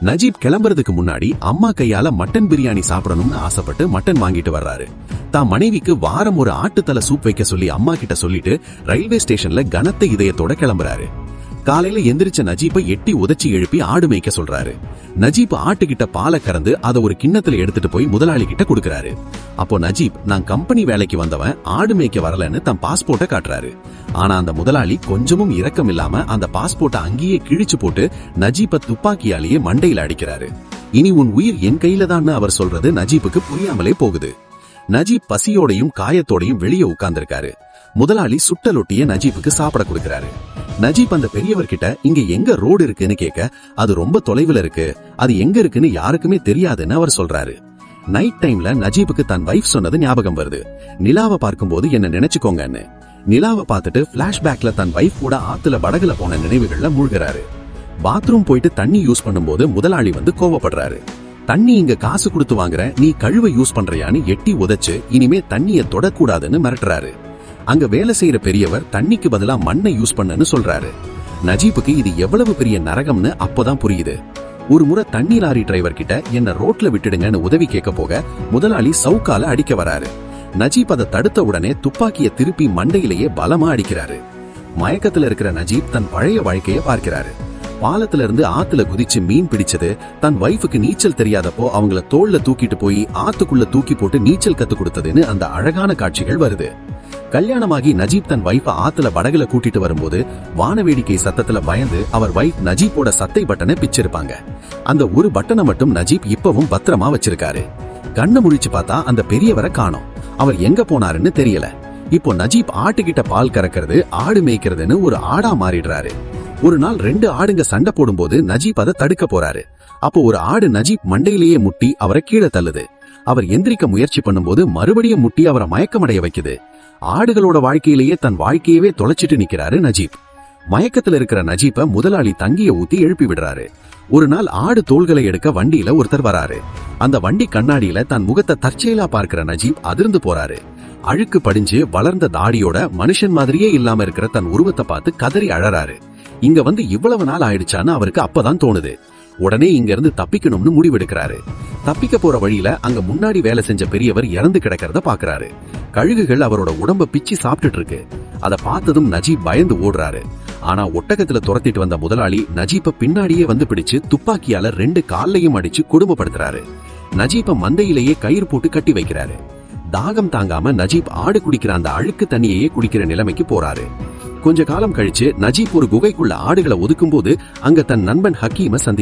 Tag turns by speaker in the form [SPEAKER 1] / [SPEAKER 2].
[SPEAKER 1] Najib கிளம்புறதுக்கு முன்னாடி அம்மா கையால மட்டன் பிரியாணி சாப்பிடணும்னு ஆசைப்பட்டு மட்டன் வாங்கிட்டு வர்றாரு. தான் மனைவிக்கு வாரம் ஒரு ஆட்டுத்தலை சூப் வைக்க சொல்லி அம்மா கிட்ட சொல்லிட்டு ரயில்வே ஸ்டேஷன்ல கனத்த இதயத்தோட கிளம்புறாரு. காலையில எந்திரிச்ச நஜீப்பை எட்டி உதச்சி எழுப்பி ஆடு மேய்க்க சொல்றாரு. நஜீப் ஆட்டுக்கிட்ட பாலை கறந்து அதை ஒரு கிண்ணத்துல எடுத்துட்டு போய் முதலாளி கிட்ட கொடுக்கறாரு. அப்போ நஜீப், நான் கம்பெனி வேலைக்கு வந்தவன், ஆடு மேய்க்க வரலன்னு தன் பாஸ்போர்ட்டை காட்டுறாரு. ஆனா அந்த முதலாளி கொஞ்சமும் இரக்கம் இல்லாம அந்த பாஸ்போர்ட்டை அங்கேயே கிழிச்சு போட்டு நஜீப்பை துப்பாக்கியாலேயே மண்டையில அடிக்கிறாரு. இனி உன் உயிர் என் கையில தான் அவர் சொல்றது நஜீப்புக்கு புரியாமலே போகுது. நஜீப் பசியோடையும் காயத்தோடையும் வெளியே உட்கார்ந்திருக்காரு. முதலாளி சுட்டலொட்டிய நஜீப்புக்கு சாப்பிட கொடுக்கிறாரு. நஜீப் அந்த பெரியவர்கிட்ட இங்க எங்க ரோடு இருக்குன்னு கேட்க, அது ரொம்ப தொலைவில் இருக்கு, அது எங்க இருக்குன்னு யாருக்குமே தெரியாதுன்னு அவர் சொல்றாரு. நைட் டைம்ல நஜீப்புக்கு தன் வைஃப் சொன்னது ஞாபகம் வருது. நிலாவை பார்க்கும்போது என்ன நினைச்சுக்கோங்கன்னு. நிலாவை பார்த்துட்டு பிளாஷ்பேக்ல தன் வைஃப் கூட ஆத்துல படகுல போன நினைவுகள்ல மூழ்கிறாரு. பாத்ரூம் போயிட்டு தண்ணி யூஸ் பண்ணும்போது முதலாளி வந்து கோவப்படுறாரு. தண்ணி இங்க காசு கொடுத்து வாங்குற, நீ கழுவை யூஸ் பண்றியான்னு எட்டி உதைச்சு இனிமே தண்ணிய தொடக்கூடாதுன்னு மிரட்டுறாரு. அங்க வேலை செய்யற பெரியவர் தண்ணிக்கு பதிலா மண்ணை யூஸ் பண்ணன்னு சொல்றாரு. நஜீப்புக்கு இது எவ்வளவு பெரிய நரகம்னு அப்பதான் புரியுது. ஒரு முறை தண்ணி லாரி டிரைவர் கிட்ட என்ன ரோட்ல விட்டுடுங்கன்னு உதவி கேட்க போக முதலாளி சவுக்கால அடிக்க வராரு. நஜீப் அதை தடுத்த உடனே துப்பாக்கிய திருப்பி மண்டையிலேயே பலமா அடிக்கிறாரு. மயக்கத்துல இருக்கிற நஜீப் தன் பழைய வாழ்க்கைய பார்க்கிறாரு. பாலத்துல இருந்து ஆத்துல குதிச்சு மீன் பிடிச்சது, தன் வைஃபுக்கு நீச்சல் தெரியாதப்போ அவங்கள தோல்ல தூக்கிட்டு போய் ஆத்துக்குள்ள தூக்கி போட்டு நீச்சல் கத்து கொடுத்ததுன்னு அந்த அழகான காட்சிகள் வருது. கல்யாணமாகி நஜீப் தன் வைஃப ஆத்துல படகுல கூட்டிட்டு வரும்போது வானவேடிக்கை சத்தத்துல பயந்து அவர் வைஃப் நஜீப்போட சத்தை பட்டனை பிச்சிருப்பாங்க. அந்த ஒரு பட்டனை மட்டும் நஜீப் இப்பவும் பத்திரமா வச்சிருக்காரு. கண்ணை முழிச்சு பார்த்தா அந்த பெரியவரை காணோம். அவர் எங்க போனாருன்னு தெரியல. இப்போ நஜீப் ஆட்டுக்கிட்ட பால் கறக்கிறது, ஆடு மேய்க்கிறதுன்னு ஒரு ஆடா மாறிடுறாரு. ஒரு நாள் 2 ஆடுங்க சண்டை போடும்போது நஜீப் அதை தடுக்க போறாரு. அப்போ ஒரு ஆடு நஜீப் மண்டையிலேயே முட்டி அவரை கீழே தள்ளுது. அவர் எந்திரிக்க முயற்சி பண்ணும்போது மறுபடியும் முட்டி அவரை மயக்கமடைய வைக்குது. ஆடுகளோட வாழ்க்கையிலேயே தன் வாழ்க்கையவே தொலைச்சிட்டு நிக்கிறாரு நஜீப். மயக்கத்துல இருக்கிற நஜீப்ப முதலாளி தங்கிய ஊத்தி எழுப்பி விடுறாரு. ஒரு நாள் ஆடு தோள்களை எடுக்க வண்டியில ஒருத்தர் வராரு. அந்த வண்டி கண்ணாடியில தன் முகத்தை தற்செயலா பார்க்கிற நஜீப் அதிர்ந்து போறாரு. அழுக்கு படிஞ்சு வளர்ந்த தாடியோட மனுஷன் மாதிரியே இல்லாம இருக்கிற தன் உருவத்தை பார்த்து கதறி அழறாரு. இங்க வந்து இவ்வளவு நாள் ஆயிடுச்சான்னு அவருக்கு அப்பதான் தோணுது. உடனே இங்க இருந்து தப்பிக்கணும்னு முடிவெடுக்கிறாரு. தப்பிக்க போற வழியில அங்க முன்னாடி வேலை செஞ்ச பெரியவர் இறந்து கிடக்கிறத பாக்குறாரு. கழுகுகள் அவரோட உடம்ப பிச்சு சாப்பிட்டுட்டு இருக்கு. அதை பார்த்ததும் நஜீப் பயந்து ஓடுறாரு. ஆனா ஒட்டகத்துல துரத்திட்டு வந்த முதலாளி நஜீப்ப பின்னாடியே வந்து பிடிச்சு துப்பாக்கியால 2 கால்லையும் அடிச்சு கொடுமைப்படுத்துறாரு. நஜீப்ப மந்தையிலேயே கயிறு போட்டு கட்டி வைக்கிறாரு. தாகம் தாங்காம நஜீப் ஆடு குடிக்கிற அந்த அழுக்கு தண்ணியையே குடிக்கிற நிலைமைக்கு போறாரு. கொஞ்ச காலம் கழிச்சு நஜீப் ஒரு குகைக்குள்ள ஆடுகளை ஒதுக்கும் போது அங்க தன் நண்பன் ஹக்கீமை சந்திக்கிறார்.